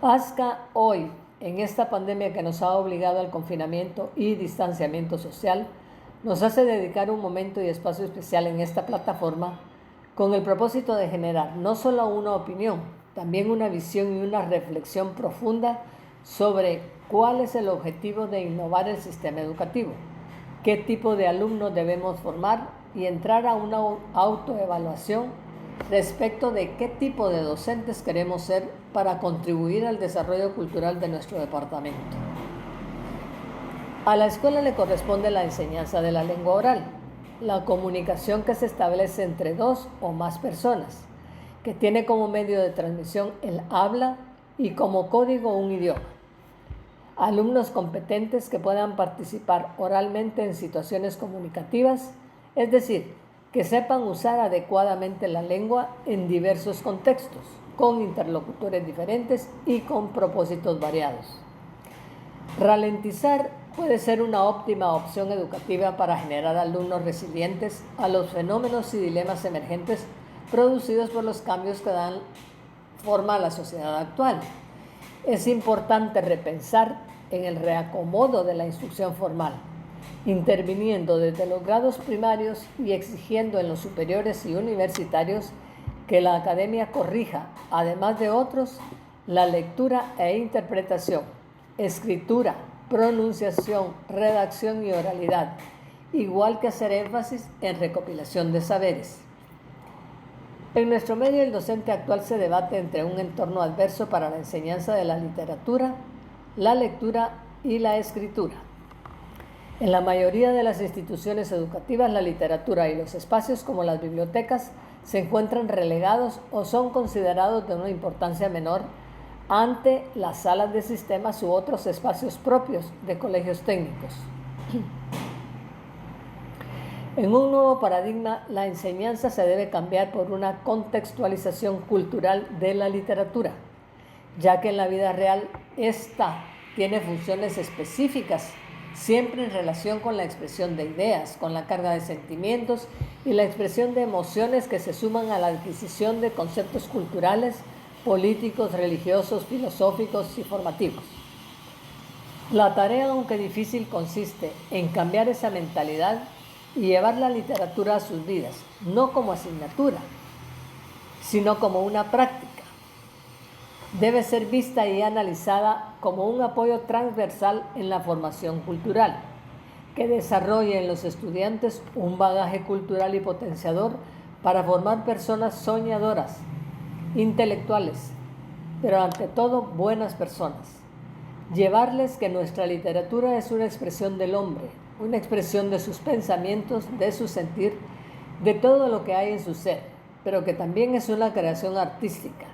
ASCA hoy, en esta pandemia que nos ha obligado al confinamiento y distanciamiento social, nos hace dedicar un momento y espacio especial en esta plataforma con el propósito de generar no solo una opinión, también una visión y una reflexión profunda sobre cuál es el objetivo de innovar el sistema educativo, qué tipo de alumnos debemos formar y entrar a una autoevaluación respecto de qué tipo de docentes queremos ser para contribuir al desarrollo cultural de nuestro departamento. A la escuela le corresponde la enseñanza de la lengua oral, la comunicación que se establece entre dos o más personas, que tiene como medio de transmisión el habla y como código un idioma. Alumnos competentes que puedan participar oralmente en situaciones comunicativas, es decir, que sepan usar adecuadamente la lengua en diversos contextos, con interlocutores diferentes y con propósitos variados. Ralentizar puede ser una óptima opción educativa para generar alumnos resilientes a los fenómenos y dilemas emergentes producidos por los cambios que dan forma a la sociedad actual. Es importante repensar en el reacomodo de la instrucción formal, interviniendo desde los grados primarios y exigiendo en los superiores y universitarios que la academia corrija, además de otros, la lectura e interpretación, escritura, pronunciación, redacción y oralidad, igual que hacer énfasis en recopilación de saberes. En nuestro medio, el docente actual se debate entre un entorno adverso para la enseñanza de la literatura, la lectura y la escritura. En la mayoría de las instituciones educativas, la literatura y los espacios como las bibliotecas se encuentran relegados o son considerados de una importancia menor ante las salas de sistemas u otros espacios propios de colegios técnicos. En un nuevo paradigma, la enseñanza se debe cambiar por una contextualización cultural de la literatura, ya que en la vida real esta tiene funciones específicas, siempre en relación con la expresión de ideas, con la carga de sentimientos y la expresión de emociones que se suman a la adquisición de conceptos culturales, políticos, religiosos, filosóficos y formativos. La tarea, aunque difícil, consiste en cambiar esa mentalidad y llevar la literatura a sus vidas, no como asignatura, sino como una práctica. Debe ser vista y analizada como un apoyo transversal en la formación cultural, que desarrolle en los estudiantes un bagaje cultural y potenciador para formar personas soñadoras, intelectuales, pero ante todo buenas personas. Llevarles que nuestra literatura es una expresión del hombre, una expresión de sus pensamientos, de su sentir, de todo lo que hay en su ser, pero que también es una creación artística.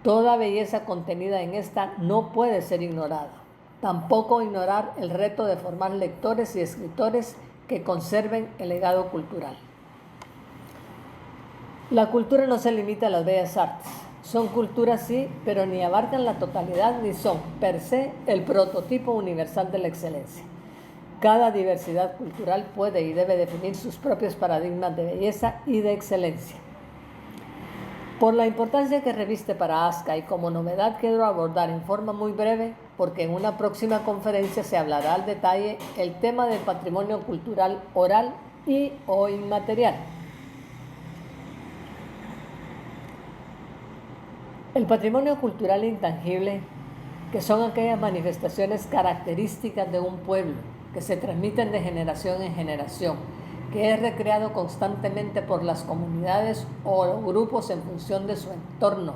Toda belleza contenida en esta no puede ser ignorada. Tampoco ignorar el reto de formar lectores y escritores que conserven el legado cultural. La cultura no se limita a las bellas artes. Son culturas sí, pero ni abarcan la totalidad ni son, per se, el prototipo universal de la excelencia. Cada diversidad cultural puede y debe definir sus propios paradigmas de belleza y de excelencia. Por la importancia que reviste para ASCA y como novedad quiero abordar en forma muy breve, porque en una próxima conferencia se hablará al detalle el tema del patrimonio cultural oral y o inmaterial. El patrimonio cultural intangible, que son aquellas manifestaciones características de un pueblo que se transmiten de generación en generación, que es recreado constantemente por las comunidades o grupos en función de su entorno,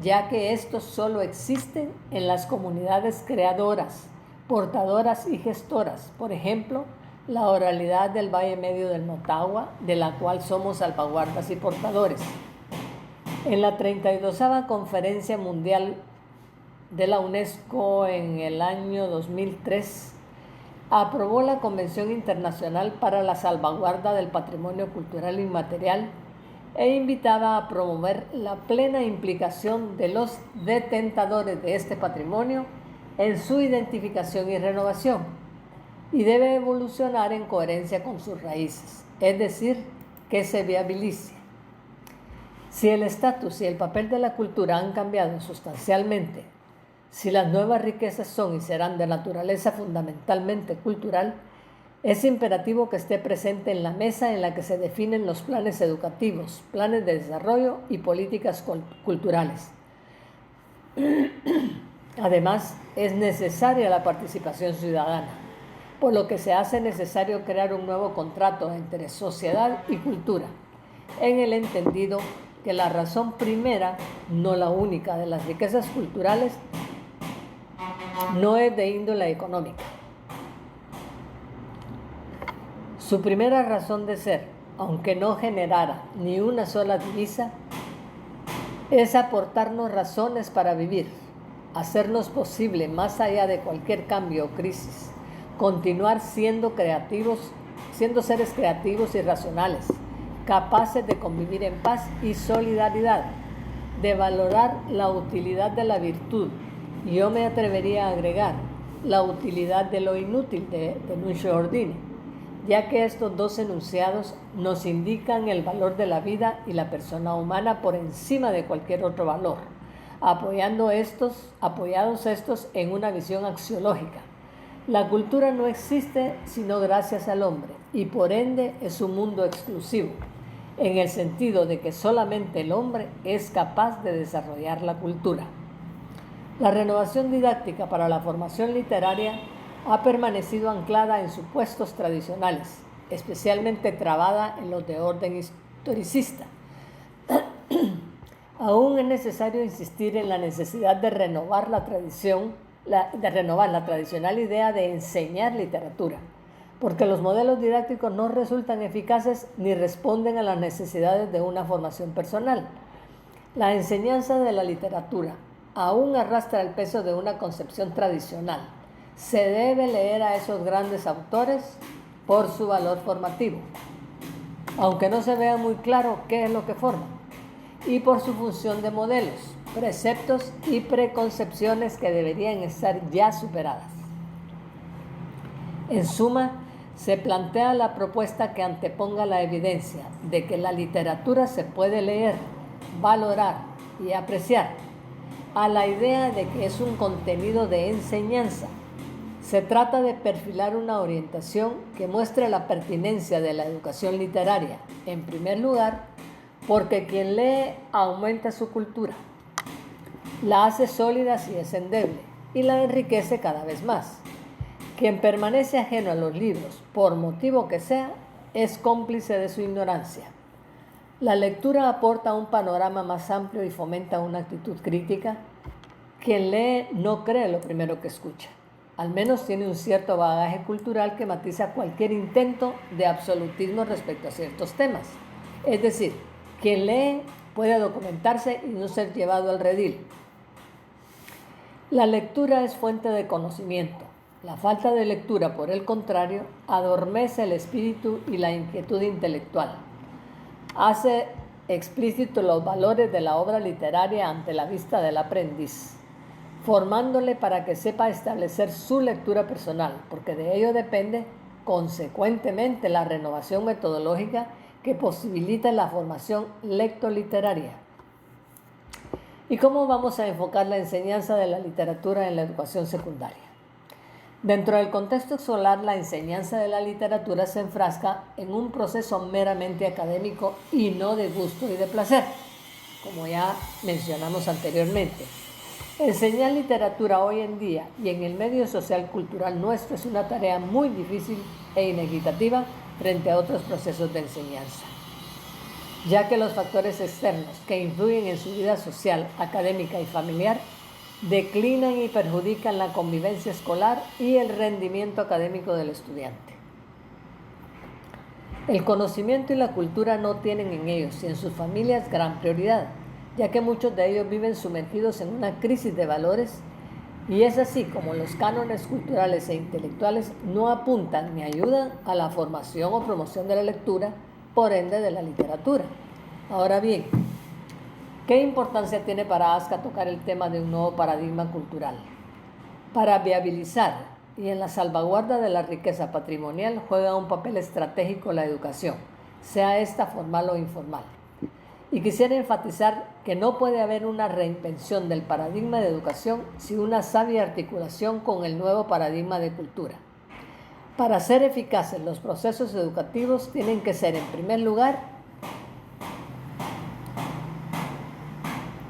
ya que estos solo existen en las comunidades creadoras, portadoras y gestoras. Por ejemplo, la oralidad del Valle Medio del Motagua, de la cual somos salvaguardas y portadores. En la 32ª Conferencia Mundial de la UNESCO en el año 2003, aprobó la Convención Internacional para la Salvaguarda del Patrimonio Cultural Inmaterial e invitaba a promover la plena implicación de los detentadores de este patrimonio en su identificación y renovación, y debe evolucionar en coherencia con sus raíces, es decir, que se viabilice. Si el estatus y el papel de la cultura han cambiado sustancialmente Si las nuevas riquezas son y serán de naturaleza fundamentalmente cultural, es imperativo que esté presente en la mesa en la que se definen los planes educativos, planes de desarrollo y políticas culturales. Además, es necesaria la participación ciudadana, por lo que se hace necesario crear un nuevo contrato entre sociedad y cultura, en el entendido que la razón primera, no la única, de las riquezas culturales no es de índole económica. Su primera razón de ser, aunque no generara ni una sola divisa, es aportarnos razones para vivir, hacernos posible más allá de cualquier cambio o crisis, continuar siendo seres creativos y racionales, capaces de convivir en paz y solidaridad, de valorar la utilidad de la virtud, y yo me atrevería a agregar la utilidad de lo inútil de Nuncio Ordine, ya que estos dos enunciados nos indican el valor de la vida y la persona humana por encima de cualquier otro valor, apoyados estos en una visión axiológica. La cultura no existe sino gracias al hombre y por ende es un mundo exclusivo, en el sentido de que solamente el hombre es capaz de desarrollar la cultura. La renovación didáctica para la formación literaria ha permanecido anclada en supuestos tradicionales, especialmente trabada en los de orden historicista. Aún es necesario insistir en la necesidad de renovar la tradicional idea de enseñar literatura, porque los modelos didácticos no resultan eficaces ni responden a las necesidades de una formación personal. La enseñanza de la literatura aún arrastra el peso de una concepción tradicional. Se debe leer a esos grandes autores por su valor formativo, aunque no se vea muy claro qué es lo que forman, y por su función de modelos, preceptos y preconcepciones que deberían estar ya superadas. En suma, se plantea la propuesta que anteponga la evidencia de que la literatura se puede leer, valorar y apreciar, a la idea de que es un contenido de enseñanza. Se trata de perfilar una orientación que muestre la pertinencia de la educación literaria, en primer lugar, porque quien lee aumenta su cultura, la hace sólida si es endeble y la enriquece cada vez más. Quien permanece ajeno a los libros, por motivo que sea, es cómplice de su ignorancia. La lectura aporta un panorama más amplio y fomenta una actitud crítica. Quien lee no cree lo primero que escucha. Al menos tiene un cierto bagaje cultural que matiza cualquier intento de absolutismo respecto a ciertos temas. Es decir, quien lee puede documentarse y no ser llevado al redil. La lectura es fuente de conocimiento. La falta de lectura, por el contrario, adormece el espíritu y la inquietud intelectual. Hace explícitos los valores de la obra literaria ante la vista del aprendiz, formándole para que sepa establecer su lectura personal, porque de ello depende, consecuentemente, la renovación metodológica que posibilita la formación lectoliteraria. ¿Y cómo vamos a enfocar la enseñanza de la literatura en la educación secundaria? Dentro del contexto escolar, la enseñanza de la literatura se enfrasca en un proceso meramente académico y no de gusto y de placer, como ya mencionamos anteriormente. Enseñar literatura hoy en día y en el medio social cultural nuestro es una tarea muy difícil e inequitativa frente a otros procesos de enseñanza, ya que los factores externos que influyen en su vida social, académica y familiar declinan y perjudican la convivencia escolar y el rendimiento académico del estudiante. El conocimiento y la cultura no tienen en ellos y en sus familias gran prioridad, ya que muchos de ellos viven sumergidos en una crisis de valores, y es así como los cánones culturales e intelectuales no apuntan ni ayudan a la formación o promoción de la lectura, por ende de la literatura. Ahora bien, ¿qué importancia tiene para ASCA tocar el tema de un nuevo paradigma cultural? Para viabilizar y en la salvaguarda de la riqueza patrimonial juega un papel estratégico la educación, sea esta formal o informal. Y quisiera enfatizar que no puede haber una reinvención del paradigma de educación sin una sabia articulación con el nuevo paradigma de cultura. Para ser eficaces, los procesos educativos tienen que ser, en primer lugar,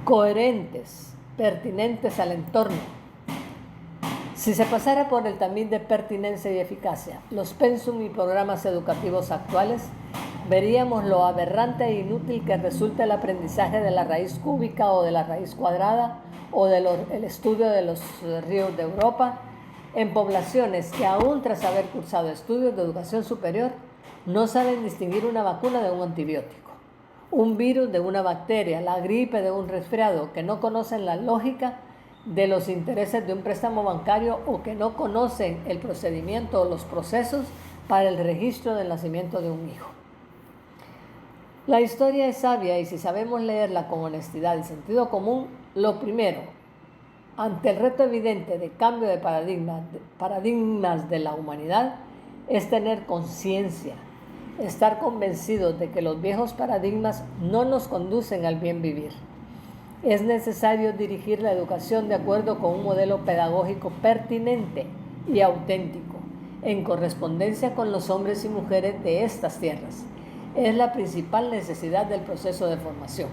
coherentes, pertinentes al entorno. Si se pasara por el tamiz de pertinencia y eficacia los pensum y programas educativos actuales, veríamos lo aberrante e inútil que resulta el aprendizaje de la raíz cúbica o de la raíz cuadrada o el estudio de los ríos de Europa en poblaciones que aún tras haber cursado estudios de educación superior no saben distinguir una vacuna de un antibiótico, un virus de una bacteria, la gripe de un resfriado, que no conocen la lógica de los intereses de un préstamo bancario o que no conocen el procedimiento o los procesos para el registro del nacimiento de un hijo. La historia es sabia y si sabemos leerla con honestidad y sentido común, lo primero, ante el reto evidente de cambio de paradigmas de la humanidad, es tener conciencia, estar convencidos de que los viejos paradigmas no nos conducen al bien vivir. Es necesario dirigir la educación de acuerdo con un modelo pedagógico pertinente y auténtico, en correspondencia con los hombres y mujeres de estas tierras. Es la principal necesidad del proceso de formación.